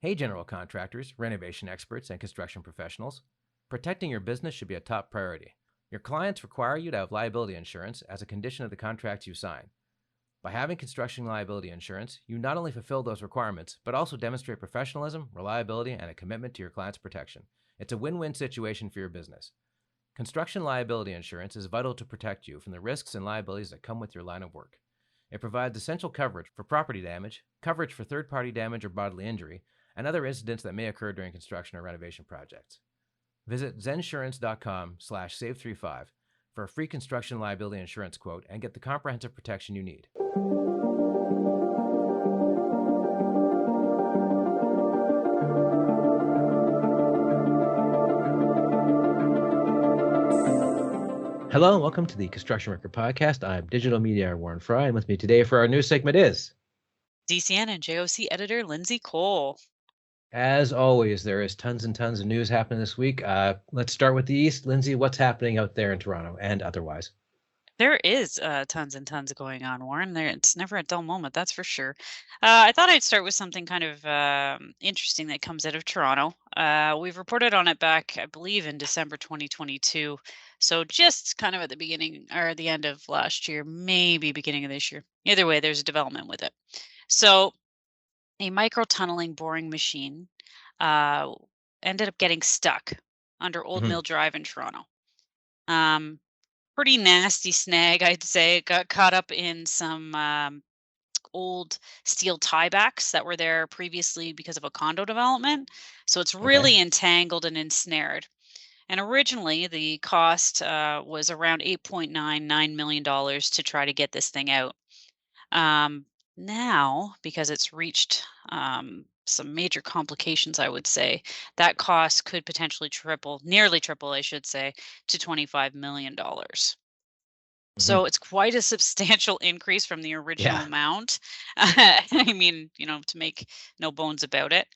Hey, general contractors, renovation experts, and construction professionals. Protecting your business should be a top priority. Your clients require you to have liability insurance as a condition of the contracts you sign. By having construction liability insurance, you not only fulfill those requirements, but also demonstrate professionalism, reliability, and a commitment to your client's protection. It's a win-win situation for your business. Construction liability insurance is vital to protect you from the risks and liabilities that come with your line of work. It provides essential coverage for property damage, coverage for third-party damage or bodily injury, and other incidents that may occur during construction or renovation projects. Visit zensurance.com/save35 for a free construction liability insurance quote and get the comprehensive protection you need. Hello and welcome to the Construction Record Podcast. I'm digital media Warren Frey, and with me today for our news segment is, DCN and JOC editor Lindsey Cole. as always, there is tons and tons of news happening this week. Let's start with the East. Lindsey, what's happening out there in Toronto and otherwise? There is tons and tons going on, Warren. It's never a dull moment, that's for sure. I thought I'd start with something kind of interesting that comes out of Toronto. We've reported on it back, I believe, in December 2022. So just kind of at the beginning or the end of last year, maybe beginning of this year. Either way, there's a development with it. So a micro tunneling boring machine uh, ended up getting stuck under Old Mhm. Mill Drive in Toronto. Um, Pretty nasty snag, I'd say. It got caught up in some old steel tiebacks that were there previously because of a condo development. So it's Okay. really entangled and ensnared. And originally, the cost was around $8.99 million to try to get this thing out. Um, Now, because it's reached some major complications, I would say that cost could potentially triple, nearly triple, I should say, to $25 million. Mhm. So it's quite a substantial increase from the original Yeah. amount. I mean, to make no bones about it.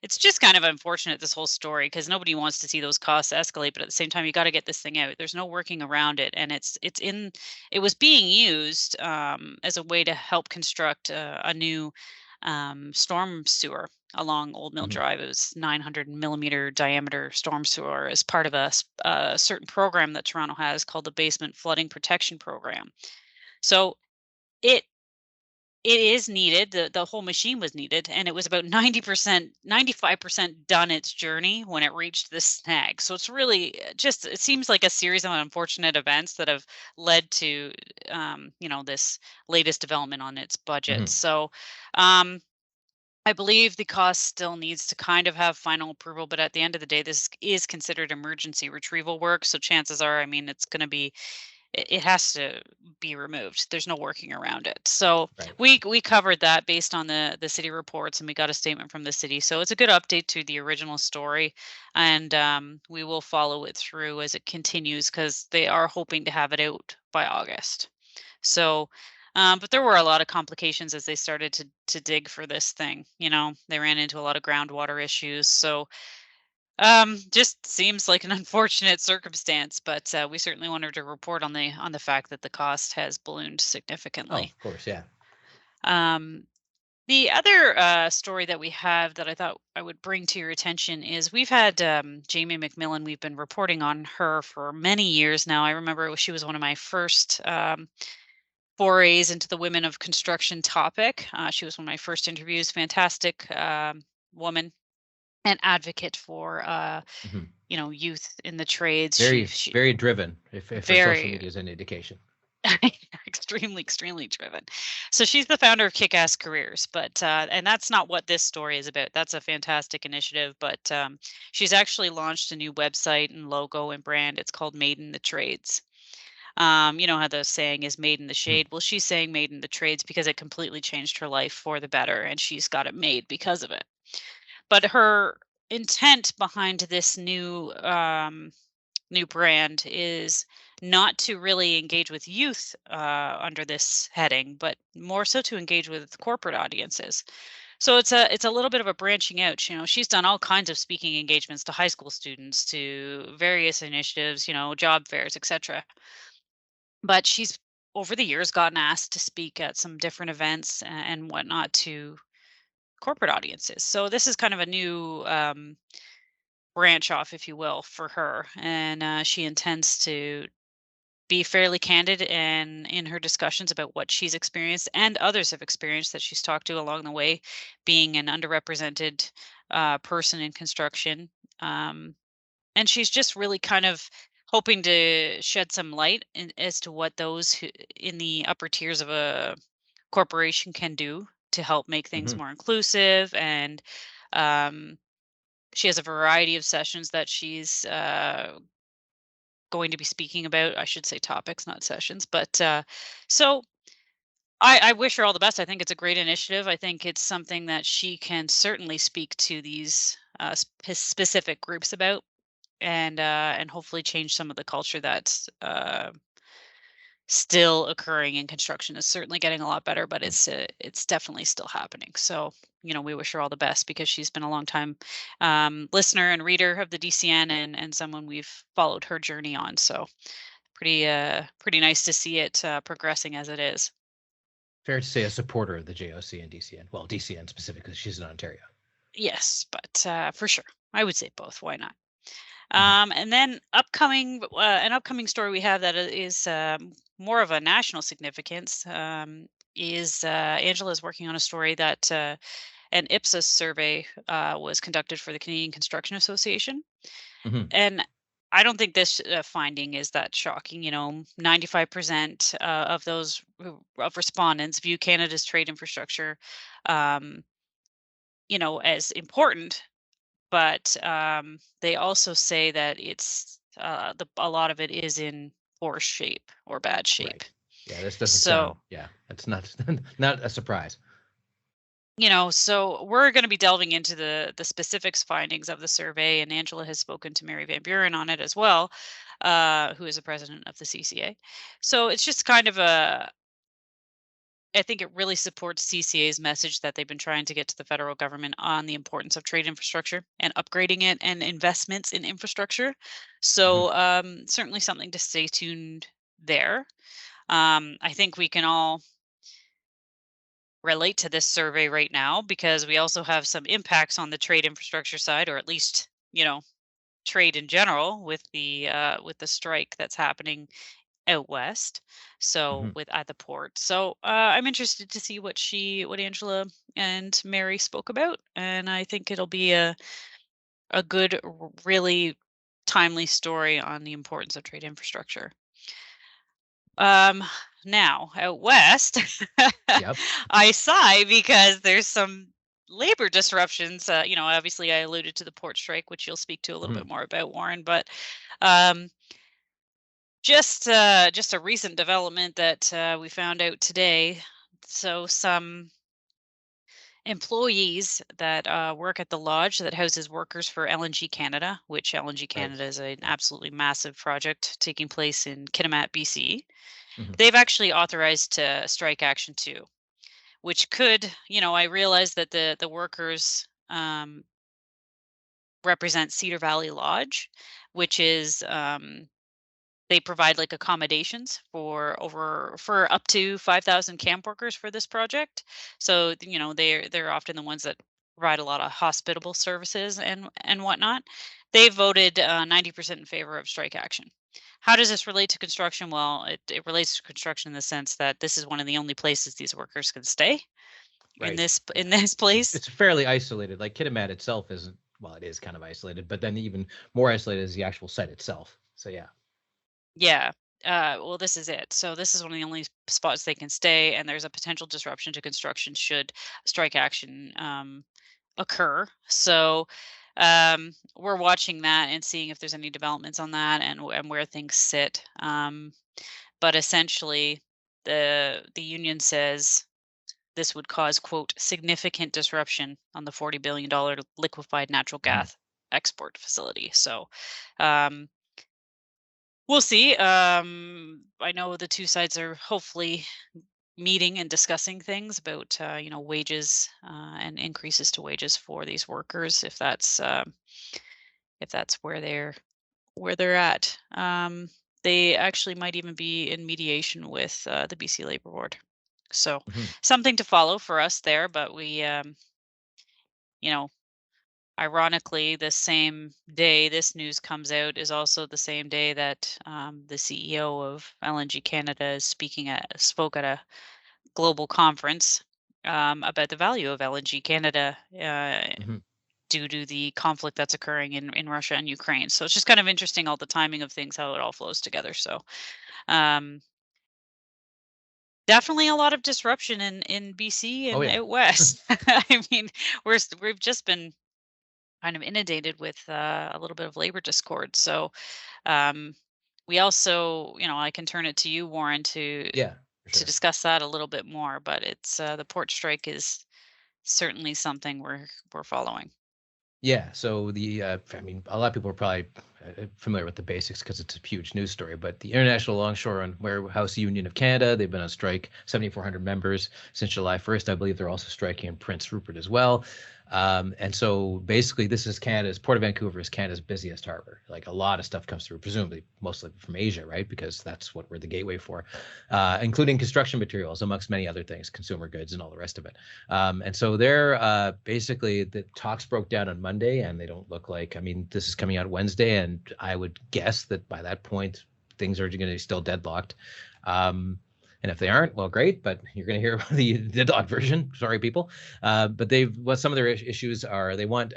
It's just kind of unfortunate, this whole story, because nobody wants to see those costs escalate, but at the same time, you got to get this thing out. There's no working around it, and it was being used as a way to help construct a new storm sewer along Old Mill Mhm. Drive. It was 900 millimeter diameter storm sewer as part of a certain program that Toronto has called the Basement Flooding Protection Program. So it it is needed. The whole machine was needed, and it was about 90%, 95% done its journey when it reached this snag. So it's really just, it seems like a series of unfortunate events that have led to this latest development on its budget. Mhm. So um I believe the cost still needs to kind of have final approval, but at the end of the day, this is considered emergency retrieval work. So chances are, I mean, it's going to be, it has to be removed. There's no working around it. So Right. we covered that based on the city reports, and we got a statement from the city. So it's a good update to the original story, and we will follow it through as it continues because they are hoping to have it out by August. So, but there were a lot of complications as they started to dig for this thing. They ran into a lot of groundwater issues. So, just seems like an unfortunate circumstance. But we certainly wanted to report on the fact that the cost has ballooned Oh, significantly. of course, yeah. Um, the other story that we have that I thought I would bring to your attention is we've had Jamie McMillan. We've been reporting on her for many years now. I remember she was one of my first forays into the women of construction topic. She was one of my first interviews. Fantastic woman and advocate for Mhm. youth in the trades. Very, She very driven, if her social very media is any indication. extremely driven. So she's the founder of KickAss Careers, but and that's not what this story is about. That's a fantastic initiative, but she's actually launched a new website and logo and brand. It's called Made in the Trades. You know how the saying is made in the Mhm. shade. Well, she's saying made in the trades because it completely changed her life for the better, and she's got it made because of it. But her intent behind this new brand is not to really engage with youth under this heading, but more so to engage with corporate audiences. So it's a little bit of a branching out. She's done all kinds of speaking engagements to high school students, to various initiatives, job fairs, etc. But she's over the years gotten asked to speak at some different events and whatnot to corporate audiences. So this is kind of a new branch off, if you will, for her, and she intends to be fairly candid and in her discussions about what she's experienced and others have experienced that she's talked to along the way, being an underrepresented person in construction. Um, and she's just really kind of hoping to shed some light as to what those who, in the upper tiers of a corporation can do to help make things Hmm. more inclusive. And um, she has a variety of sessions that she's going to be speaking about. I should say topics, not sessions. But so I wish her all the best. I think it's a great initiative. I think it's something that she can certainly speak to these specific groups about, and hopefully change some of the culture that's still occurring in construction. Is certainly getting a lot better, but it's definitely still happening. So we wish her all the best because she's been a long time listener and reader of the DCN, and someone we've followed her journey on. So pretty nice to see it progressing as it is. Fair to say a supporter of the JOC and DCN. Well, DCN specifically, she's in Ontario. Yes, but for sure, I would say both. Why not? Hmm. And then an upcoming story we have that is more of a national significance is Angela is working on a story that an Ipsos survey was conducted for the Canadian Construction Association, Hmm. and I don't think this finding is that shocking. 95% of those of respondents view Canada's trade infrastructure, um, as important, but they also say that it's a lot of it is in poor shape or bad shape. Right. Yeah, this doesn't sound. So, Yeah, it's not not a surprise. so we're going to be delving into the specifics findings of the survey, and Angela has spoken to Mary Van Buren on it as well, who is the president of the CCA. So it's just kind of I think it really supports CCA's message that they've been trying to get to the federal government on the importance of trade infrastructure and upgrading it and investments in infrastructure. Hmm. So certainly something to stay tuned there. I think we can all relate to this survey right now because we also have some impacts on the trade infrastructure side, or at least trade in general with the strike that's happening out west, so Hmm. with at the port. So I'm interested to see what Angela and Mary spoke about, and I think it'll be a good, really timely story on the importance of trade infrastructure. Um, Now out west, Yep. I sigh because there's some labor disruptions. Obviously I alluded to the port strike, which you'll speak to a little Hmm. bit more about, Warren, but um, just a recent development that we found out today. So some employees that work at the lodge that houses workers for LNG Canada, which LNG Right. Canada is an Yeah. absolutely massive project taking place in Kitimat, BC. Hmm. They've actually authorized strike action too, which could, I realize that the workers represent Cedar Valley Lodge, which is they provide like accommodations for up to 5,000 camp workers for this project. So they're often the ones that provide a lot of hospitable services and whatnot. They voted 90% in favor of strike action. How does this relate to construction? Well, it relates to construction in the sense that this is one of the only places these workers can stay in Right. this in Yeah. this place. It's fairly isolated. Like Kitimat itself isn't. Well, it is kind of isolated, but then even more isolated is the actual site itself. So yeah. Yeah. Well, this is it. So this is one of the only spots they can stay, and there's a potential disruption to construction should strike action occur. So we're watching that and seeing if there's any developments on that and where things sit. But essentially, the union says this would cause quote significant disruption on the $40 billion liquefied natural Mhm. gas export facility. So um, we'll see. I know the two sides are hopefully meeting and discussing things about wages and increases to wages for these workers if that's where they're at. They actually might even be in mediation with the BC Labor Board. So Mhm. something to follow for us there, but we ironically, the same day this news comes out is also the same day that the CEO of LNG Canada spoke at a global conference about the value of LNG Canada Hmm. due to the conflict that's occurring in Russia and Ukraine. So it's just kind of interesting, all the timing of things, how it all flows together. So um, definitely a lot of disruption in BC Oh and yeah. out west. I mean, we've just been kind of inundated with a little bit of labor discord. So um, we also, I can turn it to you, Warren, to Yeah, for sure. discuss that a little bit more. But it's the port strike is certainly something we're following. Yeah, so I mean, a lot of people are probably familiar with the basics because it's a huge news story. But the International Longshore and Warehouse Union of Canada, they've been on strike, 7,400 members since July 1st. I believe they're also striking in Prince Rupert as well. And so basically, this is Port of Vancouver is Canada's busiest harbor. Like a lot of stuff comes through, presumably mostly from Asia, right? Because that's what we're the gateway for, including construction materials, amongst many other things, consumer goods, and all the rest of it. And so they're basically the talks broke down on Monday, and they don't look like. I mean, this is coming out Wednesday, and I would guess that by that point things are going to be still deadlocked. And if they aren't, well, great, but you're going to hear the deadlock version. Sorry, people. But what some of their issues are, they want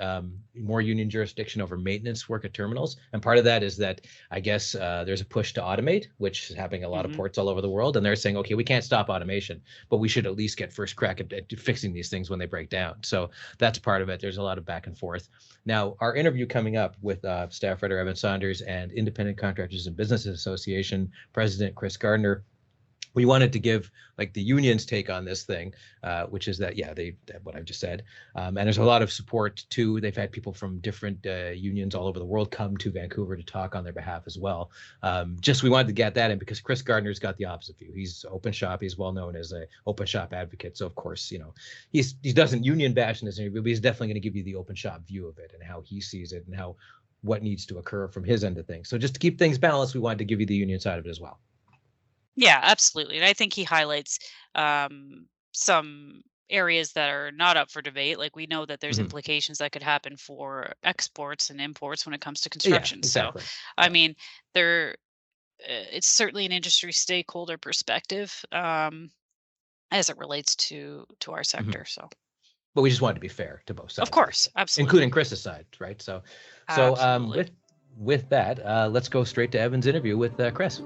more union jurisdiction over maintenance work at terminals. And part of that is that I guess there's a push to automate, which is happening at a lot of ports all over the world. And they're saying, okay, we can't stop automation, but we should at least get first crack at fixing these things when they break down. So that's part of it. There's a lot of back and forth. Now, our interview coming up with staff writer Evan Saunders and Independent Contractors and Businesses Association President Chris Gardner, we wanted to give like the union's take on this thing, which is that, yeah, what I've just said. And there's a lot of support too. They've had people from different unions all over the world come to Vancouver to talk on their behalf as well. We wanted to get that in because Chris Gardner's got the opposite view. He's open shop. He's well known as a open shop advocate. So of course, he doesn't union bash in this interview, but he's definitely going to give you the open shop view of it and how he sees it and what needs to occur from his end of things. So just to keep things balanced, we wanted to give you the union side of it as well. Yeah, absolutely. And I think he highlights some areas that are not up for debate. Like we know that there's implications that could happen for exports and imports when it comes to construction. Yeah, exactly. So, I mean, it's certainly an industry stakeholder perspective as it relates to our sector. So, but we just wanted to be fair to both sides. Of course, absolutely, including Chris's side, right? So with that, let's go straight to Evan's interview with Chris.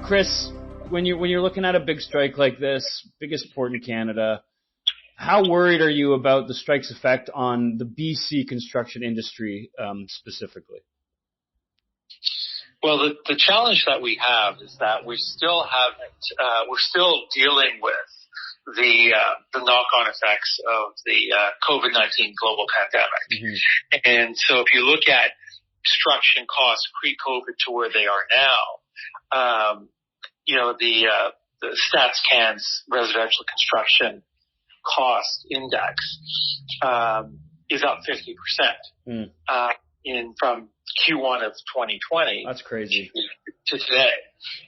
Chris, when you're looking at a big strike like this, biggest port in Canada, how worried are you about the strike's effect on the BC construction industry specifically? Well, the challenge that we have is that we're still dealing with the knock-on effects of the COVID-19 global pandemic. Mm-hmm. And so if you look at construction costs pre-COVID to where they are now, the StatsCan's residential construction cost index is up 50% from Q1 of 2020. That's crazy. To today.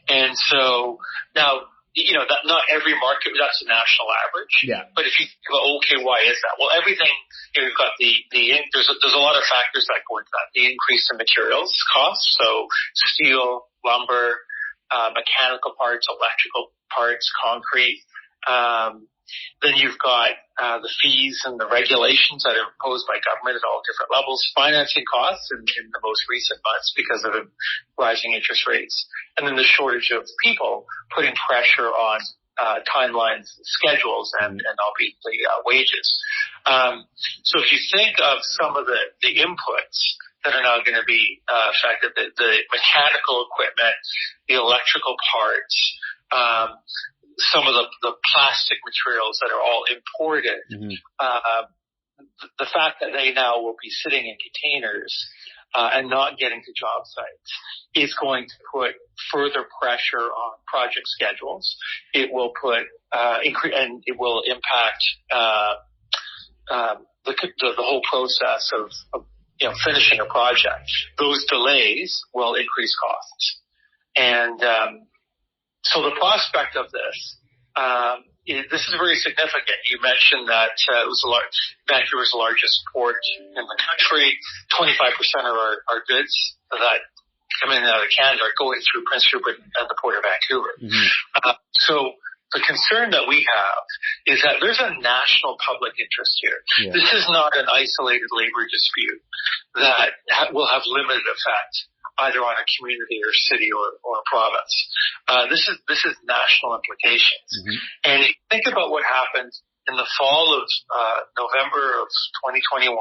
And so now, that not every market, that's a national average. Yeah. But if you go, okay, why is that? Well, everything, you've got there's a lot of factors that go into that. The increase in materials costs, so steel, lumber, mechanical parts, electrical parts, concrete. Then you've got the fees and the regulations that are imposed by government at all different levels, financing costs in the most recent months because of rising interest rates, and then the shortage of people putting pressure on timelines, schedules, and obviously wages. So if you think of some of the inputs that are now going to be affected, the mechanical equipment, the electrical parts, some of the plastic materials that are all imported, the fact that they now will be sitting in containers and not getting to job sites is going to put further pressure on project schedules. It will put and it will impact the whole process of finishing a project. Those delays will increase costs. And so the prospect of this, this is very significant. You mentioned that it was Vancouver's the largest port in the country. 25% of our goods that come in and out of Canada are going through Prince Rupert and the Port of Vancouver. Mm-hmm. So the concern that we have is that there's a national public interest here. Yeah. This is not an isolated labor dispute that will have limited effect either on a community or city or a province. This is national implications. Mm-hmm. And if you think about what happened in the fall of November of 2021,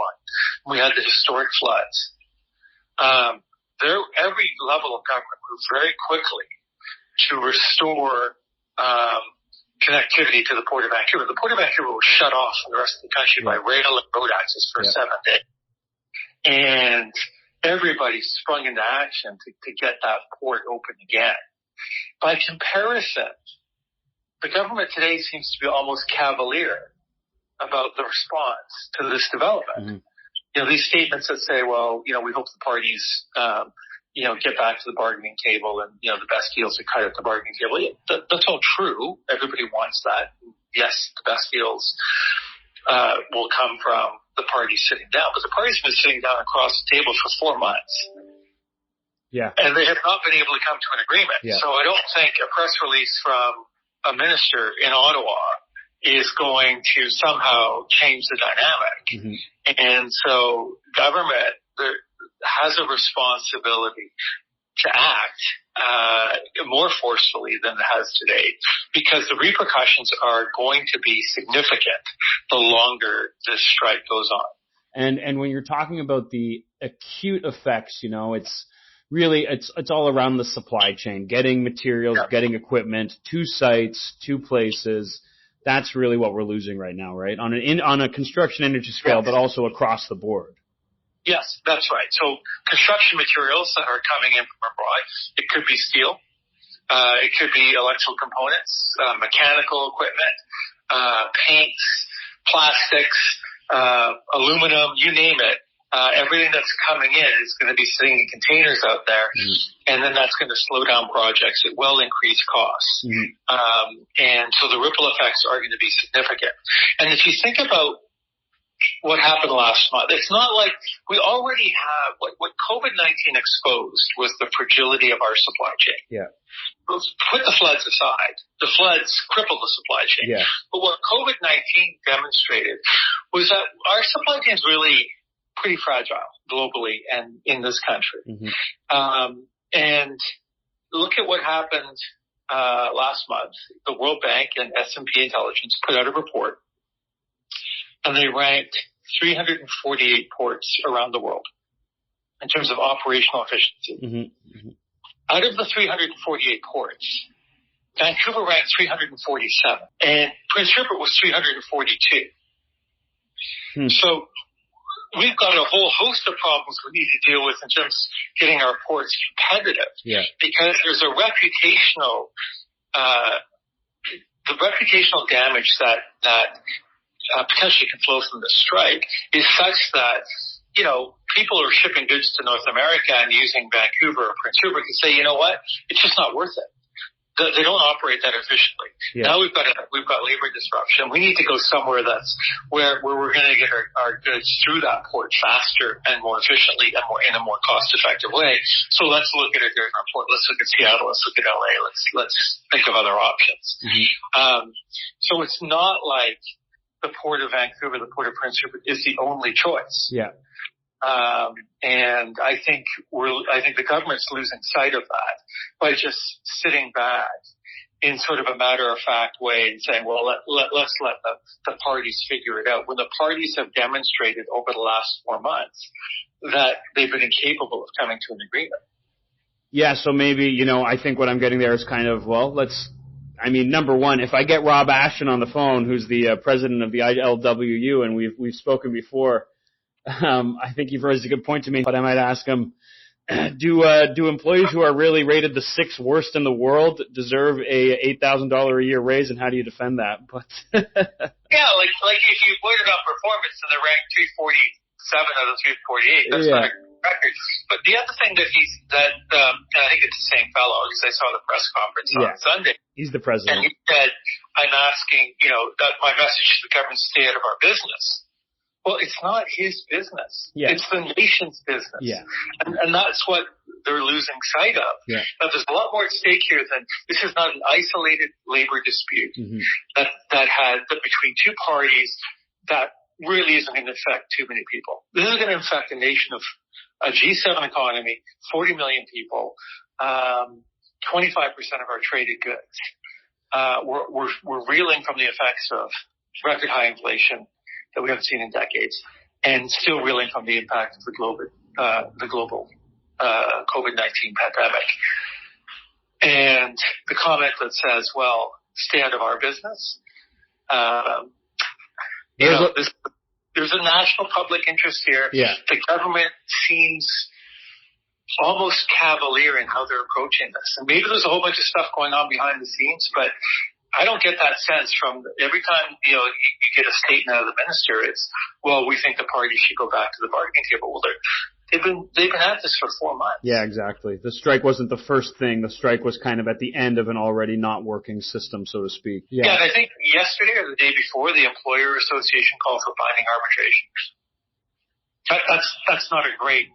we had the historic floods. Every level of government moved very quickly to restore connectivity to the Port of Vancouver. The Port of Vancouver was shut off from the rest of the country by rail and road access for 7 days. And everybody sprung into action to get that port open again. By comparison, the government today seems to be almost cavalier about the response to this development. Mm-hmm. These statements that say, well, we hope the parties, get back to the bargaining table and, the best deals are cut at the bargaining table. That's all true. Everybody wants that. Yes, the best deals will come from the parties sitting down, but the parties have been sitting down across the table for 4 months. Yeah. And they have not been able to come to an agreement. Yeah. So I don't think a press release from a minister in Ottawa is going to somehow change the dynamic. Mm-hmm. And so government has a responsibility to act more forcefully than it has today, because the repercussions are going to be significant the longer this strike goes on. And when you're talking about the acute effects, it's really, it's all around the supply chain, getting materials, getting equipment to sites, to places. That's really what we're losing right now, right? On a construction industry scale, but also across the board. Yes, that's right. So construction materials that are coming in from abroad, it could be steel, it could be electrical components, mechanical equipment, paints, plastics, aluminum, you name it. Everything that's coming in is going to be sitting in containers out there, and then that's going to slow down projects. It will increase costs. And so the ripple effects are going to be significant. And if you think about what happened last month, it's not like we already have, what COVID-19 exposed was the fragility of our supply chain. Yeah. Let's put the floods aside. The floods crippled the supply chain. Yeah. But what COVID-19 demonstrated was that our supply chain is really pretty fragile globally and in this country. Mm-hmm. And look at what happened last month. The World Bank and S&P Intelligence put out a report, and they ranked 348 ports around the world in terms of operational efficiency. Mm-hmm. Mm-hmm. Out of the 348 ports, Vancouver ranked 347, and Prince Rupert was 342. So we've got a whole host of problems we need to deal with in terms of getting our ports competitive. Yeah. Because there's a reputational, the reputational damage that potentially can flow from the strike is such that, people are shipping goods to North America and using Vancouver or Prince Rupert can say, you know what, it's just not worth it. They don't operate that efficiently. Yeah. Now we've got labor disruption. We need to go somewhere that's where we're going to get our goods through that port faster and more efficiently and in a more cost effective way. So let's look at a different port. Let's look at Seattle. Let's look at LA. Let's think of other options. Mm-hmm. So it's not like the Port of Vancouver, the Port of Prince Rupert is the only choice. Yeah. And I think the government's losing sight of that by just sitting back in sort of a matter-of-fact way and saying, well, let's let the parties figure it out, when the parties have demonstrated over the last 4 months that they've been incapable of coming to an agreement. Yeah, so maybe, I think what I'm getting there is kind of, number one, if I get Rob Ashton on the phone, who's the president of the ILWU, and we've spoken before, I think you've raised a good point to me, but I might ask him, Do employees who are really rated the 6th worst in the world deserve a $8,000 a year raise, and how do you defend that? But yeah, like if you put it on performance and they're ranked 347 out of 348, that's not a record. But the other thing that and I think it's the same fellow because I saw the press conference on Sunday. He's the president. And he said, I'm asking, that my message to the government, stay out of our business. Well, it's not his business. Yeah. It's the nation's business. Yeah. And that's what they're losing sight of. Yeah. Now, there's a lot more at stake here than this is not an isolated labor dispute that between two parties that really isn't going to affect too many people. This is going to affect a nation of a G7 economy, 40 million people, 25% of our traded goods. We're reeling from the effects of record high inflation that we haven't seen in decades, and still reeling from the impact of the global COVID-19 pandemic. And the comment that says, well, stay out of our business. There's a national public interest here. Yeah. The government seems almost cavalier in how they're approaching this. And maybe there's a whole bunch of stuff going on behind the scenes, but I don't get that sense from every time, you get a statement out of the minister, it's, well, we think the party should go back to the bargaining table. Well, they've been at this for 4 months. Yeah, exactly. The strike wasn't the first thing. The strike was kind of at the end of an already not working system, so to speak. Yeah, and I think yesterday or the day before, the Employer Association called for binding arbitration. That's not a great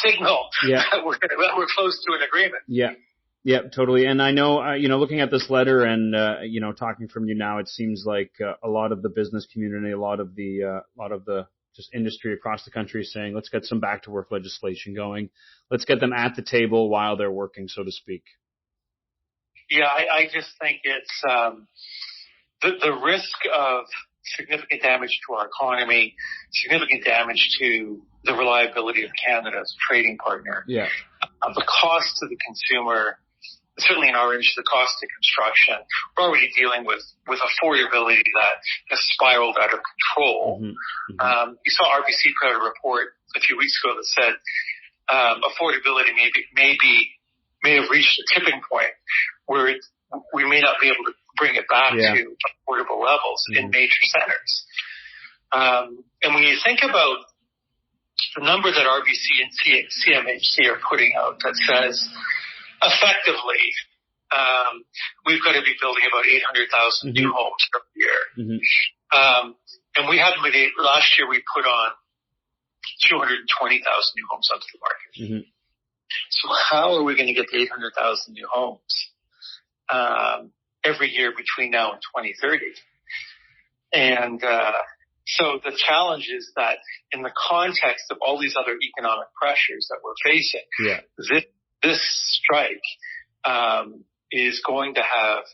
signal that we're close to an agreement. Yeah. Yeah, totally. And I know, looking at this letter and, talking from you now, it seems like a lot of the business community, a lot of the just industry across the country is saying, let's get some back to work legislation going. Let's get them at the table while they're working, so to speak. Yeah, I just think it's, the risk of significant damage to our economy, significant damage to the reliability of Canada's trading partner. Yeah. The cost to the consumer, certainly in our industry, the cost of construction, we're already dealing with affordability that has spiraled out of control. You saw RBC put out a report a few weeks ago that said affordability may have reached a tipping point where we may not be able to bring it back to affordable levels in major centers. And when you think about the number that RBC and CMHC are putting out that says, effectively, we've got to be building about 800,000 new homes every year. And we haven't been able, last year we put on 220,000 new homes onto the market. So how are we going to get to 800,000 new homes every year between now and 2030? And so the challenge is that in the context of all these other economic pressures that we're facing, this strike is going to have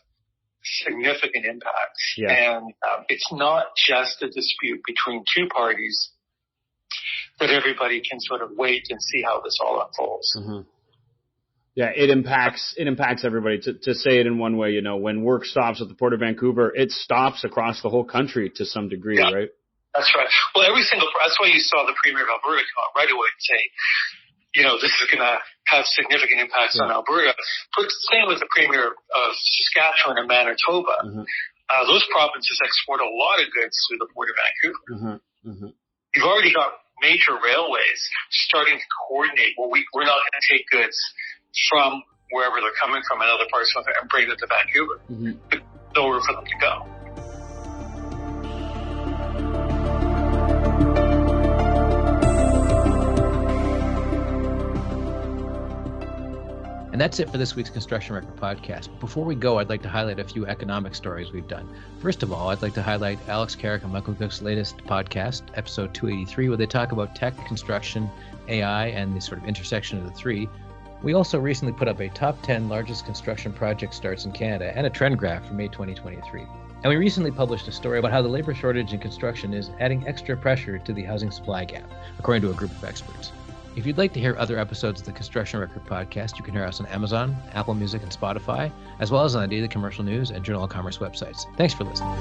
significant impacts. And it's not just a dispute between two parties that everybody can sort of wait and see how this all unfolds. Yeah, it impacts everybody. To say it in one way, when work stops at the Port of Vancouver, it stops across the whole country to some degree, right? That's right. Well, that's why you saw the Premier of Alberta come out right away and say, this is going to have significant impacts on Alberta. But same with the Premier of Saskatchewan and Manitoba. Those provinces export a lot of goods through the Port of Vancouver. You've already got major railways starting to coordinate. Well, we're not going to take goods from wherever they're coming from in other parts of it and bring them to Vancouver. There's nowhere for them to go. And that's it for this week's Construction Record Podcast. Before we go, I'd like to highlight a few economic stories we've done. First of all, I'd like to highlight Alex Carrick and Michael Cook's latest podcast, episode 283, where they talk about tech, construction, AI, and the sort of intersection of the three. We also recently put up a top 10 largest construction project starts in Canada and a trend graph for May 2023. And we recently published a story about how the labor shortage in construction is adding extra pressure to the housing supply gap, according to a group of experts. If you'd like to hear other episodes of the Construction Record Podcast, you can hear us on Amazon, Apple Music, and Spotify, as well as on the Daily Commercial News and Journal of Commerce websites. Thanks for listening.